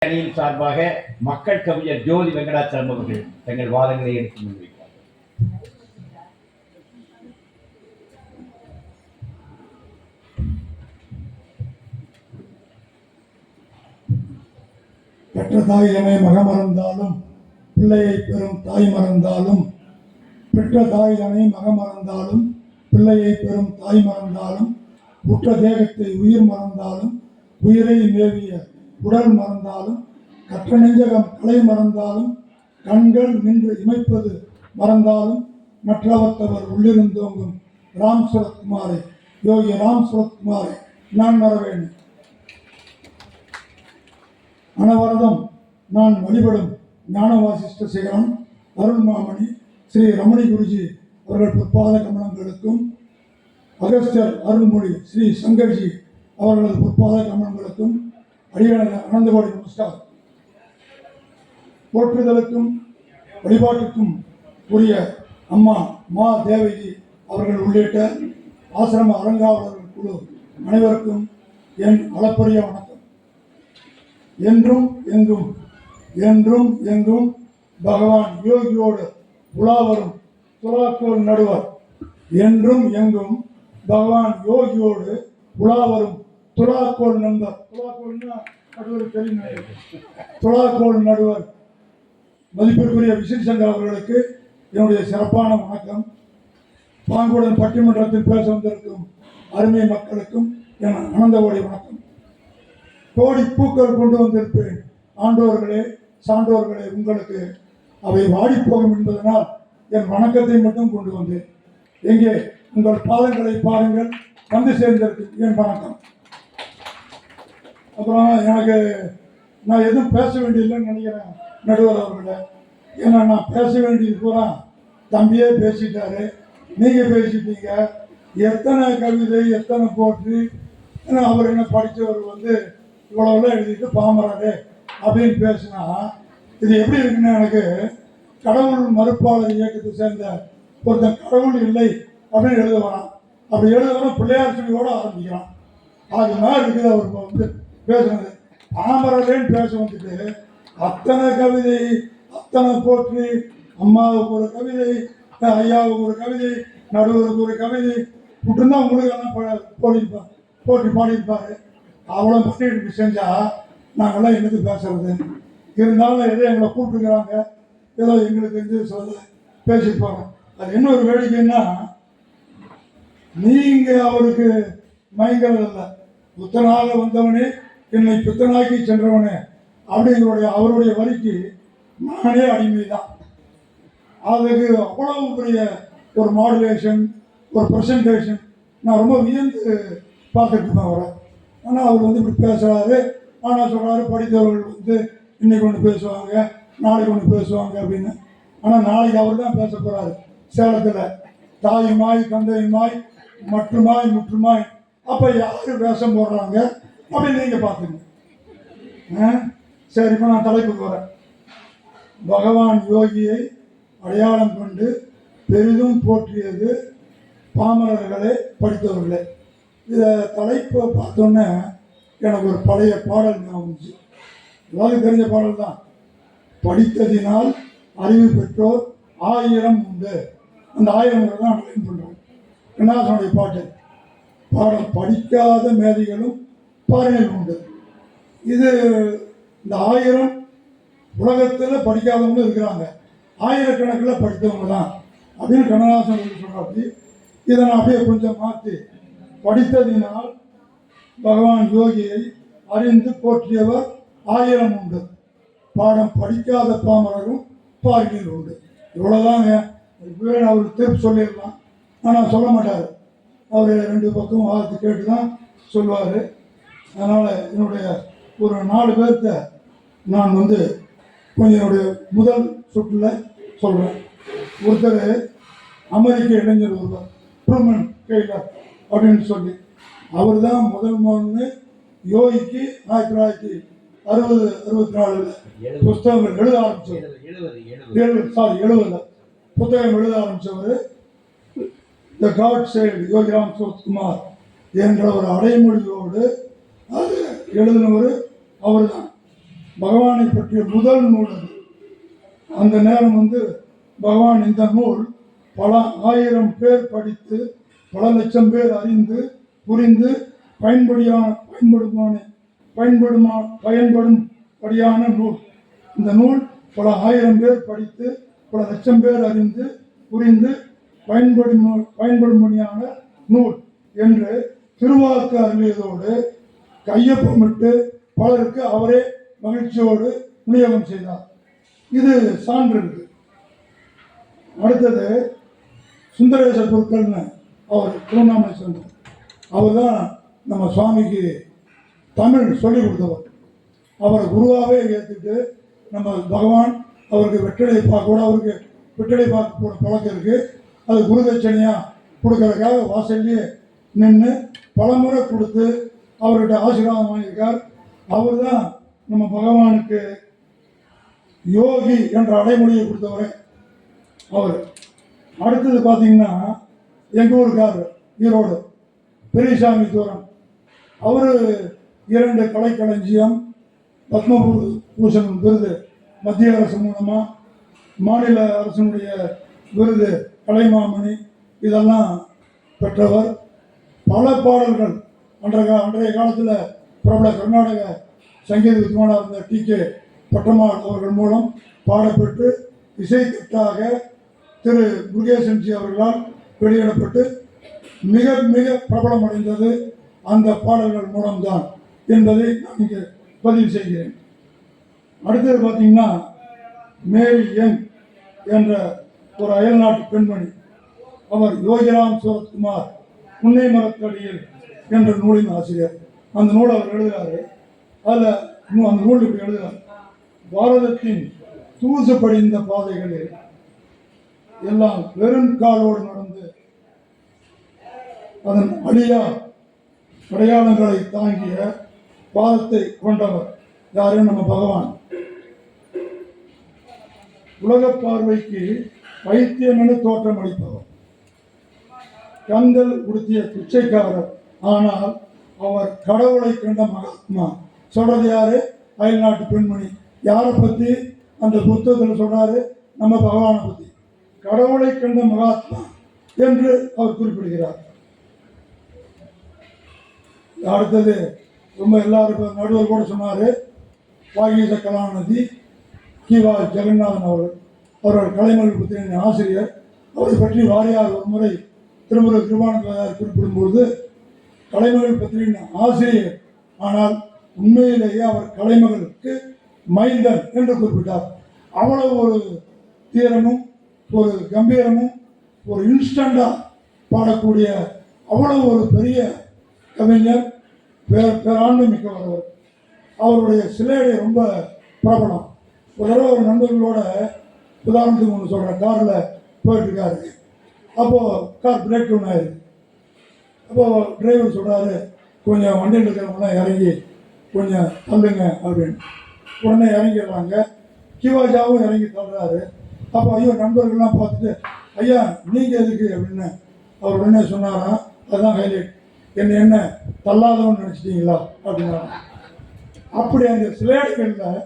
அணியின் சார்பாக மக்கள் கவிஞர் ஜோதி வெங்கடாச்சலம் அவர்கள் தங்கள் வாதங்களை எடுத்து முன்வைக்கிறார். பெற்ற தாயினை மகமறந்தாலும் பிள்ளையை பெறும் தாய் மறந்தாலும், பெற்ற தாயினை மகமறந்தாலும் பிள்ளையை பெறும் தாய் மறந்தாலும், உற்ற தேகத்தை உயிர் மறந்தாலும் உயிரை மேவிய உடல் மறந்தாலும், கற்ற நெஞ்சகம் கலை மறந்தாலும் கண்கள் நின்று இமைப்பது மறந்தாலும், மற்றவர்த்தவர் உள்ளிருந்தோங்கும் ராம் சுரத்குமாரை, யோகி ராம் சுரத்குமாரை நான் மறவேன். அனவரதம் நான் வழிபடும் ஞான வாசிஷ்ட சிகரம் அருள்மாமணி ஸ்ரீ ரமணி குருஜி அவர்கள் பொற்பாத கமலங்களுக்கும், அகஸ்தியர் அருள்மொழி ஸ்ரீ சங்கர்ஜி அவர்களது பொற்பாத கமலங்களுக்கும் அடியான அனந்த கோடி நமஸ்காரம். போற்றுதலுக்கும் வழிபாட்டுக்கும் உரிய அம்மா மா தேவகி அவர்கள் உள்ளிட்ட ஆசிரம அறங்காவலர்கள் குழு அனைவருக்கும் என் அளப்பரிய வணக்கம். என்றும் எங்கும் என்றும் எங்கும் பகவான் யோகியோடு உலாவரும் துலாக்கோள் நடுவர், என்றும் எங்கும் பகவான் யோகியோடு உலாவரும் துலாக்கோள் நண்பர், துலாக்கோள்னா நடுவர் தெரியும், துலாக்கோள் நடுவர் மதிப்பிற்குரிய விசிறி சங்கர் அவர்களுக்கு என்னுடைய சிறப்பான வணக்கம். பாங்குடன் பட்டிமன்றத்தில் பேச வந்திருக்கும் அருமை மக்களுக்கும் என் அனந்த கோடி வணக்கம். கோடி பூக்கள் கொண்டு வந்திருப்பேன் ஆண்டோர்களே சான்றோர்களே, உங்களுக்கு அவை வாடிப்போகும் என்பதனால் என் வணக்கத்தை மட்டும் கொண்டு வந்தேன். எங்கே உங்கள் பாதங்களை பாருங்கள், வந்து சேர்ந்திருக்கு என் வணக்கம். அப்புறம் எனக்கு நான் எதுவும் பேச வேண்டியதில்லைன்னு நினைக்கிறேன் நடுவர் அவர்களே. ஏன்னா நான் பேச வேண்டியது பூரா தம்பியே பேசிட்டாரு, நீங்கள் பேசிட்டீங்க. எத்தனை கவிதை எத்தனை போட்டு அவர் என்ன படித்தவர் இவ்வளவுலாம் எழுதிட்டு பாமராரு அப்படின்னு பேசினா இது எப்படி இருக்குன்னு, எனக்கு கடவுள் மறுப்பாளர் இயக்கத்தை சேர்ந்த ஒருத்தன் கடவுள் இல்லை அப்படின்னு எழுத வரான். அப்படி எழுத வர பிள்ளையார் சொல்லியோட ஆரம்பிக்கிறான். அது மாதிரி இருக்குது அவர் பேசுனது. பாமரலேன்னு பேச வந்துட்டு அத்தனை கவிதை அத்தனை போற்றி, அம்மாவுக்கு ஒரு கவிதை, ஐயாவுக்கு ஒரு கவிதை, நடுவருக்கு ஒரு கவிதை விட்டுருந்தா உங்களுக்கு எல்லாம் போட்டி பாடியிருப்பாரு. அவ்வளோ பண்ணிட்டு செஞ்சா நாங்கள்லாம் என்னது பேசுறது? இருந்தாலும் ஏதோ எங்களை கூப்பிட்டுக்கிறாங்க, ஏதோ எங்களுக்கு தெரிஞ்சு சொல்ல பேசிட்டு போகிறோம். அது என்ன ஒரு வேடிக்கைன்னா, நீங்கள் அவருக்கு மயங்கிறது இல்லை, புத்தனாக வந்தவனே என்னை புத்தனாக்கி சென்றவனே அப்படிங்கிறோடைய அவருடைய வரிக்கு நானே அடிமை தான். அதுக்கு அவ்வளவு பெரிய ஒரு மாடுலேஷன், ஒரு ப்ரெசன்டேஷன் நான் ரொம்ப வியந்து பார்த்துட்டு இருப்பேன் அவரை. ஆனால் அவர் இப்படி பேசுகிறாரு, ஆனால் சொல்கிறாரு படித்தவர்கள் இன்னைக்கு ஒன்று பேசுவாங்க, நாளைக்கு ஒன்று பேசுவாங்க அப்படின்னு. ஆனால் நாளைக்கு அவர் தான் பேச போகிறாரு சேலத்தில். தாயுமாய் தந்தையுமாய் மட்டுமாய் முற்றுமாய். அப்போ யார் வேஷம் போடுறாங்க அப்படின்னு நீங்கள் பார்த்துங்க. சரி, இப்போ நான் தலைப்புக்கு வரேன். பகவான் யோகியை அடையாளம் கொண்டு பெரிதும் போற்றியது பாமரர்களே படித்தவர்களே. இதை தலைப்பை பார்த்தோன்னே எனக்கு ஒரு பழைய பாடல் ஞாபகம். எல்லாரும் தெரிஞ்ச பாடல் தான். படித்ததினால் அறிவு பெற்றோர் 1000 உண்டு. அந்த 1000 தான் அண்டர்லைன் பண்ணுறோம். கண்ணாசனுடைய பாட்டு. பாடம் படிக்காத மேதைகளும் பாறையில் உண்டு. இது இந்த 1000 உலகத்தில் படிக்காதவங்களும் இருக்கிறாங்க, ஆயிரக்கணக்கில் படித்தவங்க தான் அப்படின்னு கண்ணதாசன் சொல்கிறாப்படி. இதை நான் அப்படியே கொஞ்சம் மாற்றி, படித்ததினால் பகவான் யோகியை அறிந்து போற்றியவர் 1000 உண்டு, பாடம் படிக்காத பாமரரும் பாரியில் உண்டு. இவ்வளோதாங்க. அவர் திருப்பி சொல்லிடலாம், ஆனால் சொல்ல மாட்டார். அவர் 2 பக்கம் வார்த்தை கேட்டு தான் சொல்லுவார். அதனால் என்னுடைய ஒரு 4 பேர்த்த நான் கொஞ்சம் என்னுடைய முதல் சுற்றில் சொல்கிறேன். ஒருத்தர் அமெரிக்க இளைஞர் ஒருவர் ட்ரூமன் கெய்லர் அப்படின்னு சொல்லி, அவர் தான் முதல் யோகிக்கு 1964 புஸ்தகங்கள் எழுத ஆரம்பிச்சவர். 70 புத்தகம் எழுத ஆரம்பித்தவர். த காட் சைல்டு யோகிராம் சுரத்குமார் என்ற ஒரு அடைமொழியோடு அது எழுதினவர் அவர் தான். பகவானை பற்றிய முதல் நூல் அது. அந்த நேரம் வந்து பகவான் இந்த நூல் பல ஆயிரம் பேர் படித்து பல லட்சம் பேர் அறிந்து புரிந்து பயன்படும்படியான நூல். இந்த நூல் பல ஆயிரம் பேர் படித்து பல லட்சம் பேர் அறிந்து புரிந்து பயன்படும்படியான நூல் என்று திருவாக்கு அருளியதோடு கையொப்பமிட்டு பலருக்கு அவரே மகிழ்ச்சியோடு விநியோகம் செய்தார். இது சான்று இருக்கு. அடுத்தது சுந்தரேச குருக்கள்னு அவர் திருவண்ணாமலை சொன்னார். அவர் தான் நம்ம சுவாமிக்கு தமிழ் சொல்லிக் கொடுத்தவர். அவரை குருவாகவே ஏற்றுட்டு நம்ம பகவான் அவருக்கு வெற்றிலை பாக்கு கூட அவருக்கு வெற்றிலை பாக்கு போட பழக்கம் இருக்குது. அது குருதட்சணையாக கொடுக்கறதுக்காக வாசல்லையே நின்று பலமுறை கொடுத்து அவர்கிட்ட ஆசீர்வாதம் வாங்கியிருக்கார். அவர் தான் நம்ம பகவானுக்கு யோகி என்ற அடைமொழியை கொடுத்தவரே அவர். அடுத்தது பார்த்தீங்கன்னா எங்கள் ஊருக்காரர் ஈரோடு பெரியசாமி தூரம். அவர் 2 கலைக்களஞ்சியம் பத்மபூஷன் விருது மத்திய அரசு மூலமாக, மாநில அரசினுடைய விருது கலைமாமணி இதெல்லாம் பெற்றவர். பல பாடல்கள் அன்றைய காலத்தில் பிரபல கர்நாடக சங்கீத வித்வானாக இருந்த டி.கே. பட்டம்மாள் அவர்கள் மூலம் பாடப்பெற்று இசைத்தட்டாக திரு முருகேசன்ஜி அவர்களால் வெளியிடப்பட்டு மிக மிக பிரபலமடைந்தது அந்த பாடல்கள் மூலம்தான் என்பதை நான் இங்கே பதிவு செய்கிறேன். அடுத்தது பார்த்தீங்கன்னா மேரி யங் என்ற ஒரு அயல்நாட்டு பெண்மணி. அவர் யோகிராம் சூரத்குமார் புன்னை மரத்தடியில் என்ற நூலின் ஆசிரியர். அந்த நூலை அவர் எழுதுகிறாரு. அதில் அந்த நூல் இப்படி எழுதுகிறார்: பாரதத்தின் தூசு படிந்த பாதைகளில் எல்லாம் வெறும் காலோடு நடந்து அதன் அடையாளங்களை தாங்கிய பாதத்தை கொண்டவர் யாரு? நம்ம பகவான். உலக பார்வைக்கு பைத்தியம் என தோற்றம் அளிப்பவர், கந்தல் உடுத்திய பிச்சைக்காரர், ஆனால் அவர் கடவுளை கண்ட மகாத்மா. சொல்றது யாரு? அயல்நாட்டு பெண்மணி. யாரை பத்தி அந்த புத்தகத்தில் சொல்றாரு? நம்ம பகவானை பத்தி. கடவுளை கண்ட மகாத்மா என்று அவர் குறிப்பிடுகிறார். அடுத்தது ரொம்ப எல்லாருக்கும் நடுவர் கூட சொன்னாரு, வாகீச கலாநிதி கிவா ஜெகநாதன் அவர்கள் கலைமகள் புத்திரின் ஆசிரியர். அவரை பற்றி வாரியார் ஒரு முறை திருமுறை கிருபானந்தார் குறிப்பிடும்போது கலைமகள் பத்திரின் ஆசிரியர், ஆனால் உண்மையிலேயே அவர் கலைமகளுக்கு மைந்தன் என்று குறிப்பிட்டார். அவ்வளவு ஒரு தீரமும் ஒரு கம்பீரமும் ஒரு இன்ஸ்டண்டா பாடக்கூடிய அவ்வளவு ஒரு பெரிய கவிஞர், பேராண்மை மிக்கவர் அவர். அவருடைய சிலையடை ரொம்ப பிரபலம். ஒரு தடவை ஒரு நண்பர்களோட உதாரணத்துக்கு ஒன்று சொல்கிறேன், காரில் போயிட்டுருக்காரு. அப்போது கார் பிரேக் டவுன் ஆயிடுது. அப்போது டிரைவர் சொல்கிறாரு, கொஞ்சம் வண்டியில் இருக்கிறவங்களாம் இறங்கி கொஞ்சம் தள்ளுங்க அப்படின்னு. உடனே இறங்கிடுறாங்க. கிவாஜாவும் இறங்கி தள்ளுறாரு. அப்போ ஐயோ நண்பர்கள்லாம் பார்த்துட்டு, ஐயா நீங்கள் எதுக்கு அப்படின்னு அவர் உடனே சொன்னாராம். அதுதான் ஹைலைட், என்ன தள்ளாதவன்னு நினச்சிட்டிங்களா அப்படின்னா. அப்படி அந்த சிலைகளில்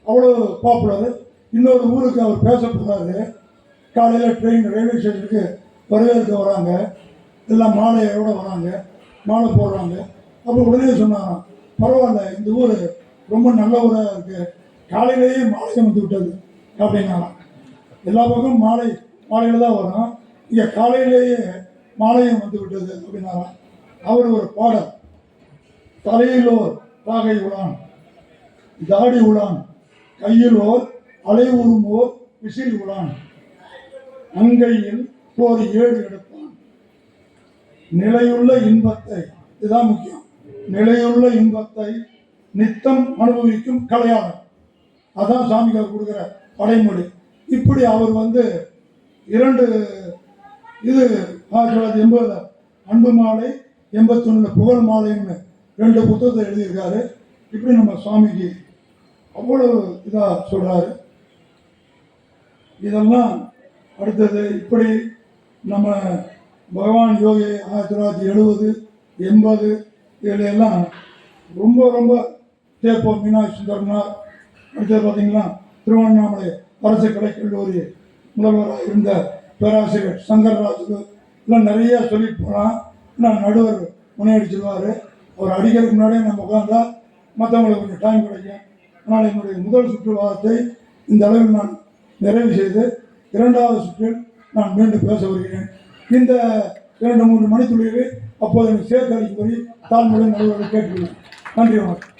அவ்வளோ பாப்புலர். இன்னொரு ஊருக்கு அவர் பேச போகிறாரு. காலையில் ட்ரெயின் ரயில்வே ஸ்டேஷனுக்கு வரவேற்க வராங்க. எல்லாம் மாலையோடு வராங்க, மாலை போடுறாங்க. அப்போ உடனே சொன்னாராம், பரவாயில்ல இந்த ஊர் ரொம்ப நல்ல ஊராக இருக்குது, காலையிலேயே மாலையம் வந்து விட்டது அப்படின்னாராம். எல்லா பக்கமும் மாலையில் தான் வரும், இங்கே காலையிலேயே மாலையம் வந்து விட்டது அப்படின்னாராம். அவர் ஒரு பாடல், தலையிலோர் பாகை உளான், தாடி உளான், கையிலோர் அலை உருமோர் விசில் உளான், அங்கையில் ஒரு 7 எடுப்பான், நிலையுள்ள இன்பத்தை, இதுதான் முக்கியம், நிலையுள்ள இன்பத்தை நித்தம் அனுபவிக்கும் கலையாளர். அதான் சாமிக்கார் கொடுக்குற அடைமொழி. இப்படி அவர் 2 இது 1980 அன்பு மாலை, 81 புகழ் மாலைன்னு 2 புத்தகத்தை எழுதியிருக்காரு. இப்படி நம்ம சுவாமிக்கு அவ்வளவு இதாக சொல்கிறாரு. இதெல்லாம் அடுத்தது இப்படி நம்ம பகவான் யோகி 1970 80 இதில் எல்லாம் ரொம்ப ரொம்ப தேப்போ மீனாட்சி சுந்தரனார், அடுத்தது பார்த்தீங்கன்னா திருவண்ணாமலை அரசு கலைக்கல்லூரி முதல்வராக இருந்த பேராசிரியர் சங்கர்ராஜுக்கு எல்லாம் நிறைய சொல்லிட்டு போகலாம். நான் நடுவர் முனையடிச்சிருவார். அவர் அடிக்கிறதுக்கு முன்னாடியே நம்ம உட்காந்தா மற்றவங்களுக்கு கொஞ்சம் டைம் கிடைக்கும். அதனால் என்னுடைய முதல் சுற்றுவாதத்தை இந்த அளவில் நான் நிறைவு செய்து 2வது சுற்றில் நான் மீண்டும் பேச வருகிறேன். இந்த 2-3 மணித்துளிகளை அப்போது எனக்கு சேர்த்து அளிக்கும்படி தாழ்மையுடன் நடுவரை கேட்டுக்கொள்கிறேன். நன்றி வணக்கம்.